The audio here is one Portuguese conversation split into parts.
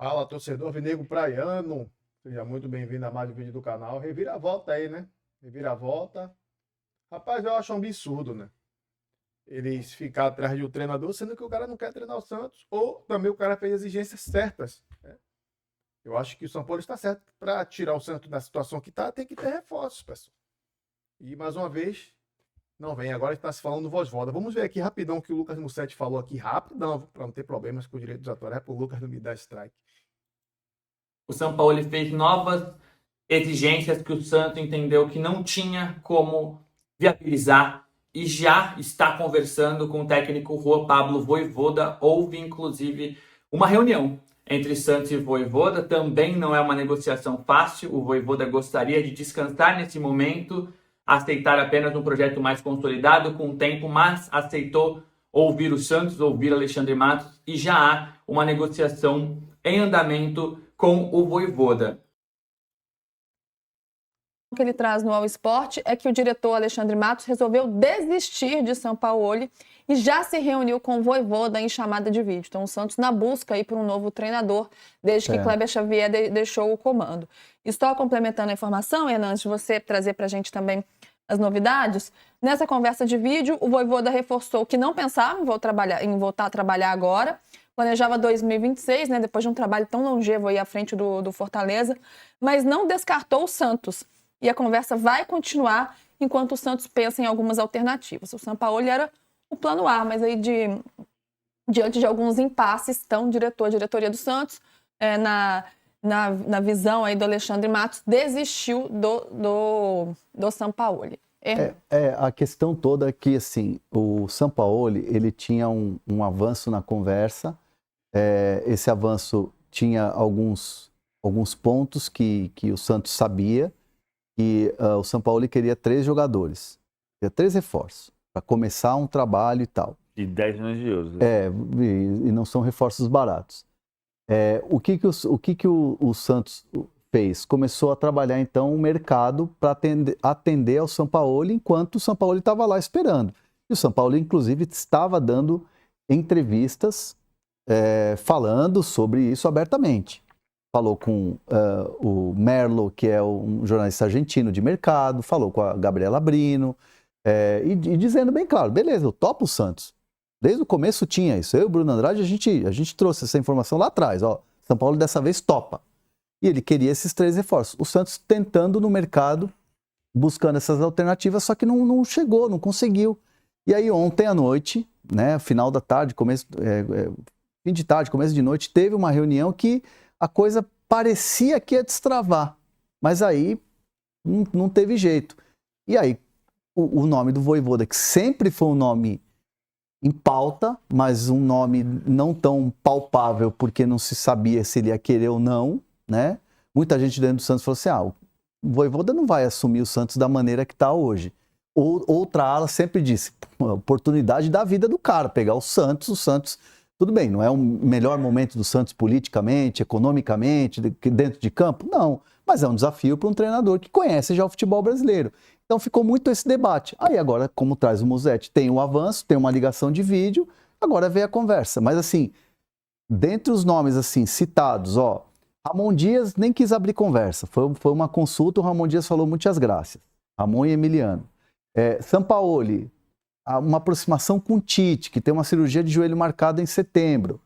Fala, torcedor vinegro praiano. Seja muito bem-vindo a mais um vídeo do canal. Reviravolta aí, né? Reviravolta. Rapaz, eu acho um absurdo, né? Eles ficarem atrás de um treinador, sendo que o cara não quer treinar o Santos, ou também o cara fez exigências certas, né? Eu acho que o São Paulo está certo para tirar o Santos da situação que está, tem que ter reforços, pessoal. E mais uma vez, não vem. Agora está se falando voz-voda. Vamos ver aqui rapidão o que o Lucas Mussetti falou aqui, rapidão, para não ter problemas com o direito dos autorais, para o Lucas não me dar strike. O São Paulo ele fez novas exigências que o Santos entendeu que não tinha como viabilizar e já está conversando com o técnico Juan Pablo Vojvoda. Houve, inclusive, uma reunião entre Santos e Vojvoda. Também não é uma negociação fácil. O Vojvoda gostaria de descansar nesse momento, aceitar apenas um projeto mais consolidado com o tempo, mas aceitou ouvir o Santos, ouvir Alexandre Matos, e já há uma negociação em andamento com o Vojvoda. O que ele traz no All Sport é que o diretor Alexandre Matos resolveu desistir de Sampaoli e já se reuniu com o Vojvoda em chamada de vídeo. Então, o Santos na busca aí por um novo treinador, desde que Kleber Xavier deixou o comando. Estou complementando a informação, Hernan, antes de você trazer para a gente também as novidades. Nessa conversa de vídeo, o Vojvoda reforçou que não pensava em voltar a trabalhar agora, planejava 2026, né, depois de um trabalho tão longevo aí à frente do Fortaleza, mas não descartou o Santos. E a conversa vai continuar enquanto o Santos pensa em algumas alternativas. O Sampaoli era o plano A, mas aí diante de alguns impasses, então a diretoria do Santos, na visão aí do Alexandre Matos, desistiu do Sampaoli. A questão toda é que, assim, o Sampaoli, ele tinha um avanço na conversa. Esse avanço tinha alguns pontos que o Santos sabia, que o Sampaoli queria 3 jogadores, queria 3 reforços, para começar um trabalho e tal. De 10 milhões de euros. Né? E não são reforços baratos. O que o Santos fez? Começou a trabalhar, então, o mercado para atender ao Sampaoli, enquanto o Sampaoli estava lá esperando. E o Sampaoli, inclusive, estava dando entrevistas falando sobre isso abertamente. Falou com o Merlo, que é um jornalista argentino de mercado, falou com a Gabriela Brino, e dizendo bem claro, beleza, eu topo o Santos. Desde o começo tinha isso. Eu e o Bruno Andrade, a gente trouxe essa informação lá atrás. Ó, São Paulo dessa vez topa. E ele queria esses 3 reforços. O Santos tentando no mercado, buscando essas alternativas, só que não chegou, não conseguiu. E aí ontem à noite, né, final da tarde, fim de tarde, começo de noite, teve uma reunião que a coisa parecia que ia destravar, mas aí não teve jeito. E aí o nome do Vojvoda, que sempre foi um nome em pauta, mas um nome não tão palpável, porque não se sabia se ele ia querer ou não, né? Muita gente dentro do Santos falou assim, o Vojvoda não vai assumir o Santos da maneira que está hoje. Outra ala sempre disse, oportunidade da vida do cara, pegar o Santos, tudo bem, não é o melhor momento do Santos politicamente, economicamente, dentro de campo? Não, mas é um desafio para um treinador que conhece já o futebol brasileiro. Então ficou muito esse debate. Aí agora, como traz o Mussetti, tem um avanço, tem uma ligação de vídeo, agora veio a conversa. Mas assim, dentre os nomes assim citados, Ramon Dias nem quis abrir conversa. Foi uma consulta, o Ramon Dias falou muitas graças. Ramon e Emiliano. Sampaoli, uma aproximação com o Tite, que tem uma cirurgia de joelho marcada em setembro.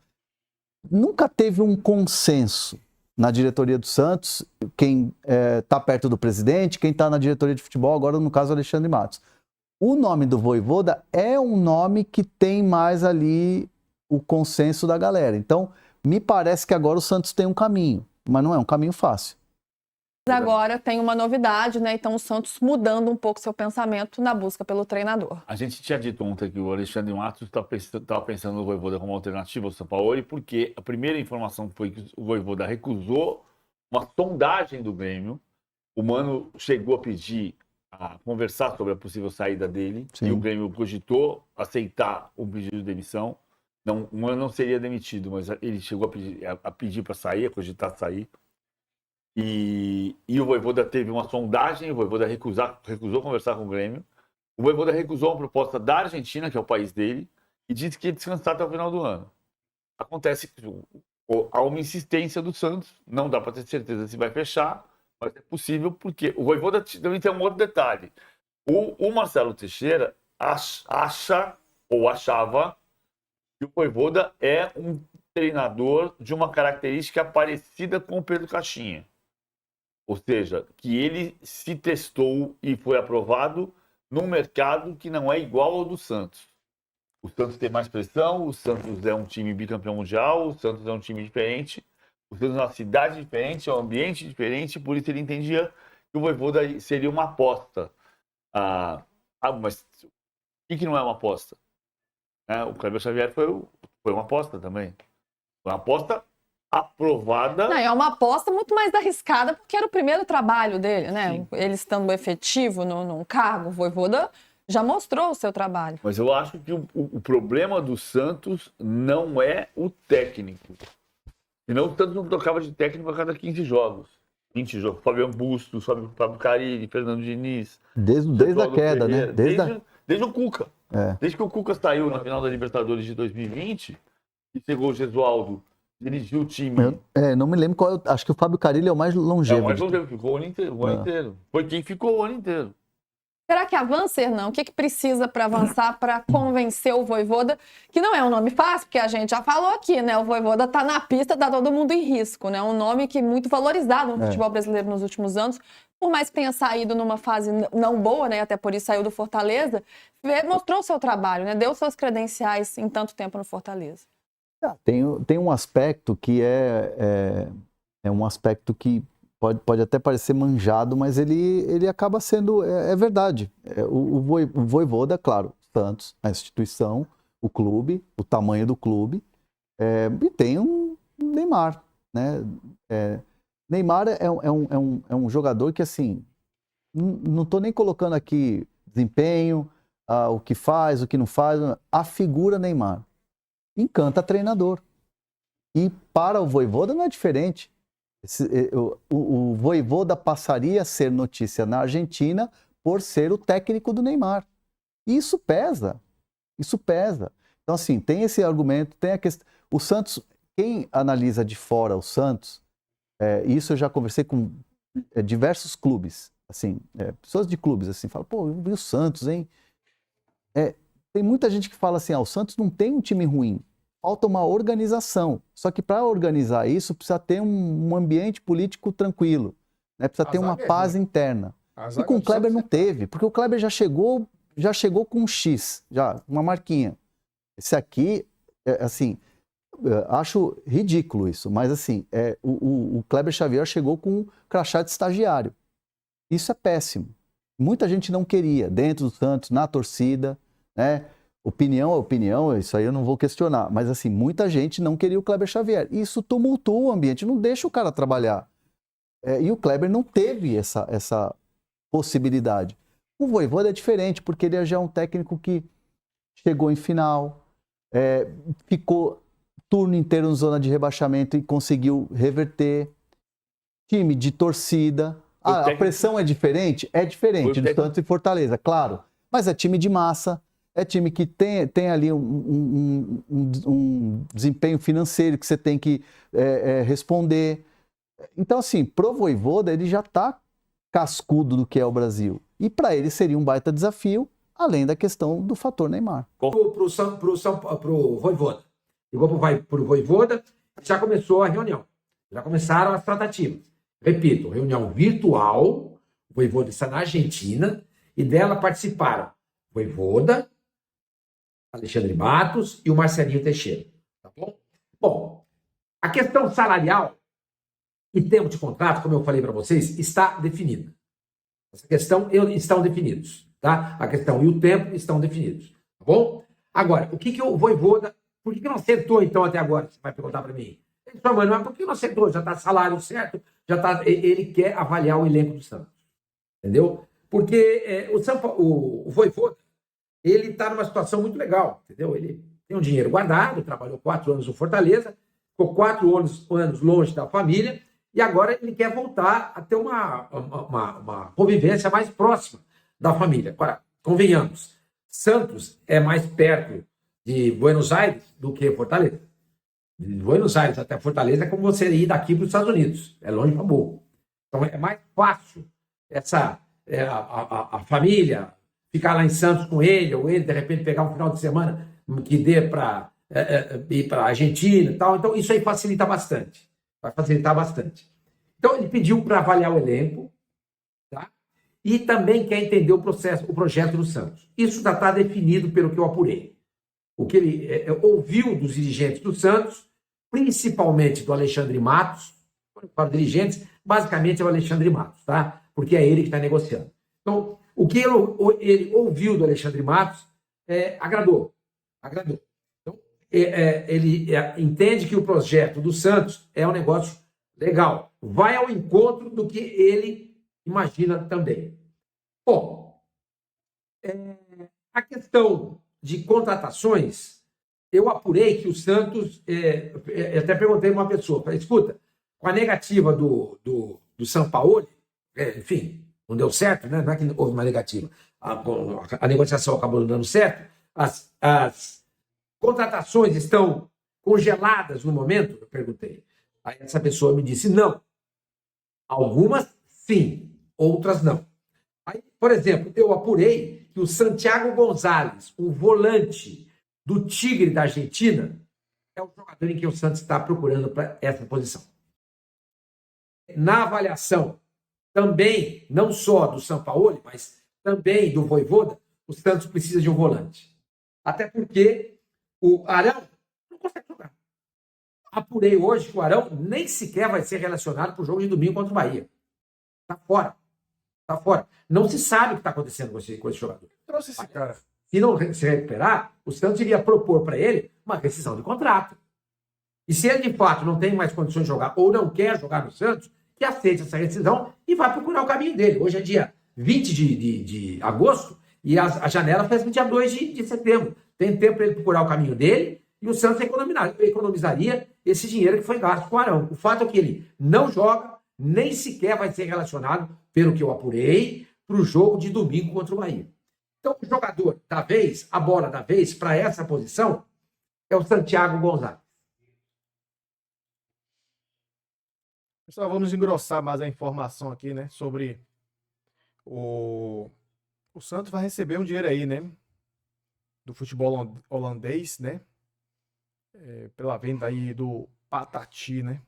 Nunca teve um consenso na diretoria do Santos, quem está perto do presidente, quem está na diretoria de futebol, agora no caso Alexandre Matos. O nome do Vojvoda é um nome que tem mais ali o consenso da galera. Então, me parece que agora o Santos tem um caminho, mas não é um caminho fácil. Agora tem uma novidade, né? Então o Santos mudando um pouco seu pensamento na busca pelo treinador. A gente tinha dito ontem que o Alexandre Matos estava pensando no Vojvoda como alternativa ao Sampaoli, porque a primeira informação foi que o Vojvoda recusou uma sondagem do Grêmio. O Mano chegou a conversar sobre a possível saída dele. Sim. E o Grêmio cogitou aceitar o pedido de demissão. Não, o Mano não seria demitido, mas ele chegou a pedir para sair, a cogitar sair. E o Vojvoda teve uma sondagem, o Vojvoda recusou conversar com o Grêmio. O Vojvoda recusou uma proposta da Argentina, que é o país dele, e disse que ia descansar até o final do ano. Acontece que há uma insistência do Santos, não dá para ter certeza se vai fechar, mas é possível porque o Vojvoda também tem um outro detalhe. O Marcelo Teixeira acha ou achava que o Vojvoda é um treinador de uma característica parecida com o Pedro Caixinha. Ou seja, que ele se testou e foi aprovado num mercado que não é igual ao do Santos. O Santos tem mais pressão, o Santos é um time bicampeão mundial, o Santos é um time diferente, o Santos é uma cidade diferente, é um ambiente diferente, por isso ele entendia que o Vojvoda seria uma aposta. Mas o que não é uma aposta? O Kleber Xavier foi uma aposta também. Foi uma aposta aprovada. Não, é uma aposta muito mais arriscada, porque era o primeiro trabalho dele, né? Sim. Ele estando efetivo num cargo, o Vojvoda já mostrou o seu trabalho. Mas eu acho que o problema do Santos não é o técnico. Senão o Santos não trocava de técnico a cada 15 jogos. 20 jogos. Fabiano Bustos, Fábio Carilli, Fernando Diniz. Desde a queda, né? Desde o Cuca. É. Desde que o Cuca saiu na final da Libertadores de 2020 e chegou o Gesualdo, dirigiu o time. Não me lembro qual. Acho que o Fábio Carilli é o mais longevo. Ficou o ano inteiro. Foi quem ficou o ano inteiro. Será que avança, Hernan? O que precisa para avançar, para convencer o Vojvoda, que não é um nome fácil, porque a gente já falou aqui, né? O Vojvoda tá na pista, tá todo mundo em risco, né? Um nome que é muito valorizado no futebol brasileiro nos últimos anos, por mais que tenha saído numa fase não boa, né? Até por isso saiu do Fortaleza, mostrou o seu trabalho, né? Deu suas credenciais em tanto tempo no Fortaleza. Tem um aspecto que é um aspecto que pode até parecer manjado, mas ele acaba sendo, é verdade. O Vojvoda, claro, Santos, a instituição, o clube, o tamanho do clube, e tem um Neymar, né? Neymar é um jogador que, assim, não estou nem colocando aqui desempenho, o que faz, o que não faz, a figura Neymar encanta treinador. E para o Vojvoda não é diferente. O Vojvoda passaria a ser notícia na Argentina por ser o técnico do Neymar. E isso pesa. Isso pesa. Então, assim, tem esse argumento, tem a questão. O Santos, quem analisa de fora o Santos, isso eu já conversei com diversos clubes, assim, pessoas de clubes, assim, falam, pô, e o Santos, hein? Tem muita gente que fala assim, o Santos não tem um time ruim. Falta uma organização. Só que para organizar isso, precisa ter um ambiente político tranquilo. Né? Precisa ter uma paz interna. E com o Kleber não teve, porque o Kleber já chegou com um X, já, uma marquinha. Esse aqui, assim, acho ridículo isso, mas assim, o Kleber Xavier chegou com um crachá de estagiário. Isso é péssimo. Muita gente não queria, dentro do Santos, na torcida, né? Opinião é opinião, isso aí eu não vou questionar. Mas, assim, muita gente não queria o Kleber Xavier. Isso tumultua o ambiente, não deixa o cara trabalhar. E o Kleber não teve essa possibilidade. O Vojvoda é diferente, porque ele já é um técnico que chegou em final, ficou turno inteiro na zona de rebaixamento e conseguiu reverter. Time de torcida. A pressão é diferente? É diferente do Santos e Fortaleza, claro. Mas é time de massa. É time que tem ali um desempenho financeiro que você tem que responder. Então, assim, pro Vojvoda, ele já está cascudo do que é o Brasil. E para ele seria um baita desafio, além da questão do fator Neymar. Pro Vojvoda. Ligou pro Vojvoda, já começou a reunião. Já começaram as tratativas. Repito, reunião virtual, o Vojvoda está na Argentina, e dela participaram Vojvoda, Alexandre Matos e o Marcelinho Teixeira. Tá bom? Bom, a questão salarial e tempo de contrato, como eu falei para vocês, está definida. Essa questão estão definidos. Tá? A questão e o tempo estão definidos. Tá bom? Agora, o que o Vojvoda... Por que não acertou, então, até agora? Você vai perguntar para mim. Ele falou, mas por que não acertou? Já está salário certo, ele quer avaliar o elenco do Santos. Entendeu? Porque o Vojvoda, ele está numa situação muito legal, entendeu? Ele tem um dinheiro guardado, trabalhou 4 anos no Fortaleza, ficou 4 anos longe da família, e agora ele quer voltar a ter uma convivência mais próxima da família. Agora, convenhamos, Santos é mais perto de Buenos Aires do que Fortaleza. De Buenos Aires até Fortaleza é como você ir daqui para os Estados Unidos. É longe para burro. Então é mais fácil a família ficar lá em Santos com ele, ou ele, de repente, pegar um final de semana que dê para ir para a Argentina e tal. Então, isso aí facilita bastante. Vai facilitar bastante. Então, ele pediu para avaliar o elenco, tá? E também quer entender o projeto do Santos. Isso já está definido pelo que eu apurei. O que ele ouviu dos dirigentes do Santos, principalmente do Alexandre Matos. Quando eu falo dirigentes, basicamente é o Alexandre Matos, tá? Porque é ele que está negociando. Então, o que ele ouviu do Alexandre Matos agradou. Então, ele entende que o projeto do Santos é um negócio legal. Vai ao encontro do que ele imagina também. Bom, a questão de contratações, eu apurei que o Santos... até perguntei a uma pessoa, falei, escuta, com a negativa do Sampaoli, enfim... Não deu certo, né? Não é que houve uma negativa. A negociação acabou não dando certo. As contratações estão congeladas no momento? Eu perguntei. Aí essa pessoa me disse não. Algumas sim, outras não. Aí, por exemplo, eu apurei que o Santiago Gonzalez, um volante do Tigre da Argentina, é o jogador em que o Santos está procurando para essa posição. Na avaliação também, não só do Sampaoli, mas também do Vojvoda, o Santos precisa de um volante. Até porque o Arão não consegue jogar. Apurei hoje que o Arão nem sequer vai ser relacionado para o jogo de domingo contra o Bahia. Está fora. Está fora. Não se sabe o que está acontecendo com esse jogador. Trouxe esse cara. Se não se recuperar, o Santos iria propor para ele uma rescisão de contrato. E se ele, de fato, não tem mais condições de jogar ou não quer jogar no Santos, que aceite essa rescisão e vai procurar o caminho dele. Hoje é dia 20 de agosto e a janela fecha no dia 2 de setembro. Tem tempo para ele procurar o caminho dele e o Santos economizaria esse dinheiro que foi gasto com o Arão. O fato é que ele não joga, nem sequer vai ser relacionado, pelo que eu apurei, para o jogo de domingo contra o Bahia. Então, o jogador da vez, a bola da vez, para essa posição, é o Santiago Gonzalez. Pessoal, vamos engrossar mais a informação aqui, né? Sobre o Santos vai receber um dinheiro aí, né? Do futebol holandês, né? Pela venda aí do Patati, né?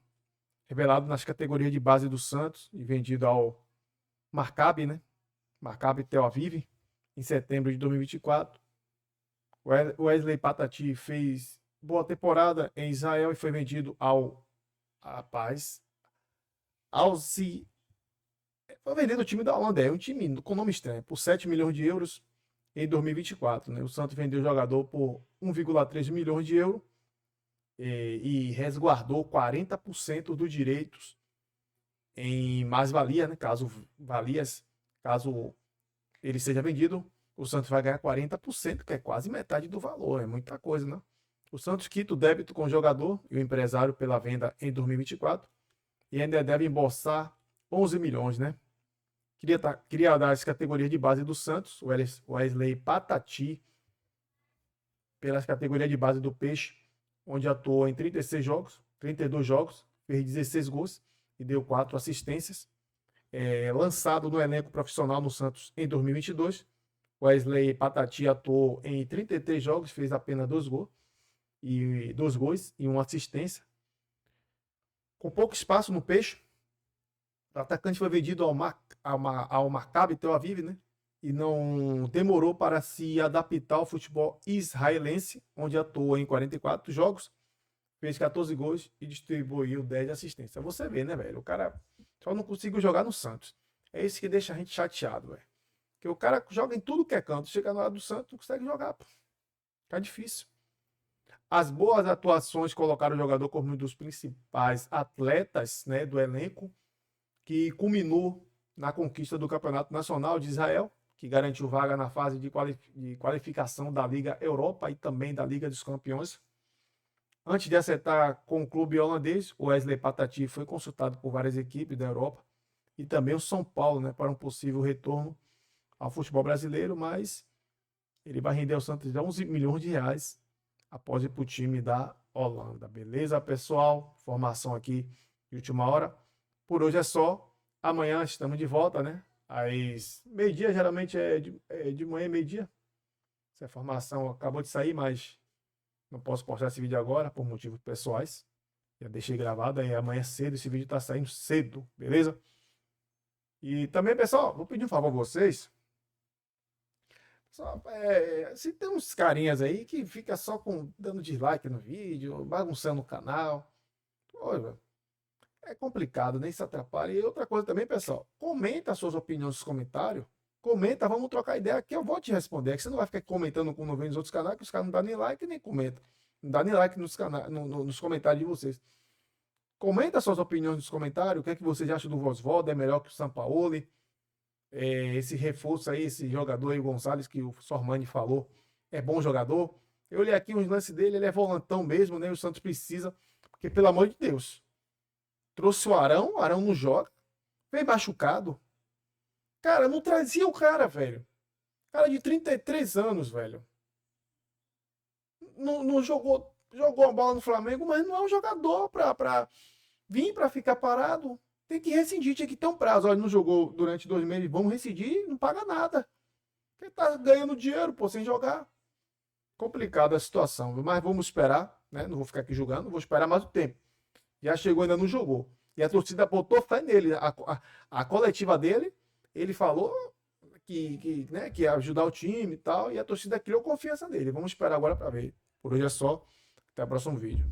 Revelado nas categorias de base do Santos e vendido ao Maccabi, né? Maccabi Tel Aviv, em setembro de 2024. O Wesley Patati fez boa temporada em Israel e foi vendido ao foi vendido o time da Holanda, é um time com nome estranho, por 7 milhões de euros em 2024. Né? O Santos vendeu o jogador por 1,3 milhões de euros e resguardou 40% dos direitos em mais-valia, né? Caso ele seja vendido, o Santos vai ganhar 40%, que é quase metade do valor, é muita coisa, né? O Santos quita o débito com o jogador e o empresário pela venda em 2024 e ainda deve embolsar 11 milhões, né? Queria dar as categorias de base do Santos, o Wesley Patati, pelas categorias de base do Peixe, onde atuou em 32 jogos, fez 16 gols e deu 4 assistências. Lançado no elenco profissional no Santos em 2022, Wesley Patati atuou em 33 jogos, fez apenas 2 gols e 1 assistência. Com pouco espaço no Peixe, o atacante foi vendido ao Maccabi Tel Aviv, né? E não demorou para se adaptar ao futebol israelense, onde atuou em 44 jogos, fez 14 gols e distribuiu 10 assistências. Você vê, né, velho? O cara só não conseguiu jogar no Santos. É isso que deixa a gente chateado, velho. Porque o cara joga em tudo que é canto, chega na hora do Santos, não consegue jogar, pô. Fica difícil. As boas atuações colocaram o jogador como um dos principais atletas, né, do elenco, que culminou na conquista do Campeonato Nacional de Israel, que garantiu vaga na fase de qualificação da Liga Europa e também da Liga dos Campeões. Antes de acertar com o clube holandês, o Wesley Patati foi consultado por várias equipes da Europa e também o São Paulo, né, para um possível retorno ao futebol brasileiro, mas ele vai render ao Santos 11 milhões de reais após ir para o time da Holanda. Beleza, pessoal? Formação aqui de última hora. Por hoje é só. Amanhã estamos de volta, né? Às meio-dia, geralmente é de manhã, meio-dia. Essa formação acabou de sair, mas não posso postar esse vídeo agora por motivos pessoais. Já deixei gravado, aí amanhã cedo esse vídeo tá saindo cedo, beleza? E também, pessoal, vou pedir um favor a vocês. Só, se tem uns carinhas aí que fica só dando dislike no vídeo, bagunçando o canal. Olha, é complicado, nem se atrapalha. E outra coisa também, pessoal, comenta as suas opiniões nos comentários. Comenta, vamos trocar ideia que eu vou te responder. É que você não vai ficar comentando quando vem nos outros canais, que os caras não dão nem like nem comentam. Não dá nem like nos comentários de vocês. Comenta suas opiniões nos comentários. O que é que vocês acham do Vozvoda? É melhor que o Sampaoli? Esse reforço aí, esse jogador aí, o Gonçalves, que o Sormani falou, é bom jogador. Eu olhei aqui uns lances dele, ele é volantão mesmo, né? O Santos precisa, porque pelo amor de Deus, trouxe o Arão não joga, veio machucado. Cara, não trazia o cara, velho. Cara de 33 anos, velho. Não jogou a bola no Flamengo, mas não é um jogador pra vir pra ficar parado. Tem que rescindir, tinha que ter um prazo. Olha, não jogou durante 2 meses, vamos rescindir, não paga nada. Porque tá ganhando dinheiro, pô, sem jogar. Complicada a situação, mas vamos esperar, né? Não vou ficar aqui julgando, vou esperar mais o tempo. Já chegou, ainda não jogou. E a torcida botou fé nele. A coletiva dele, ele falou que ia ajudar o time e tal, e a torcida criou confiança nele. Vamos esperar agora para ver. Por hoje é só. Até o próximo vídeo.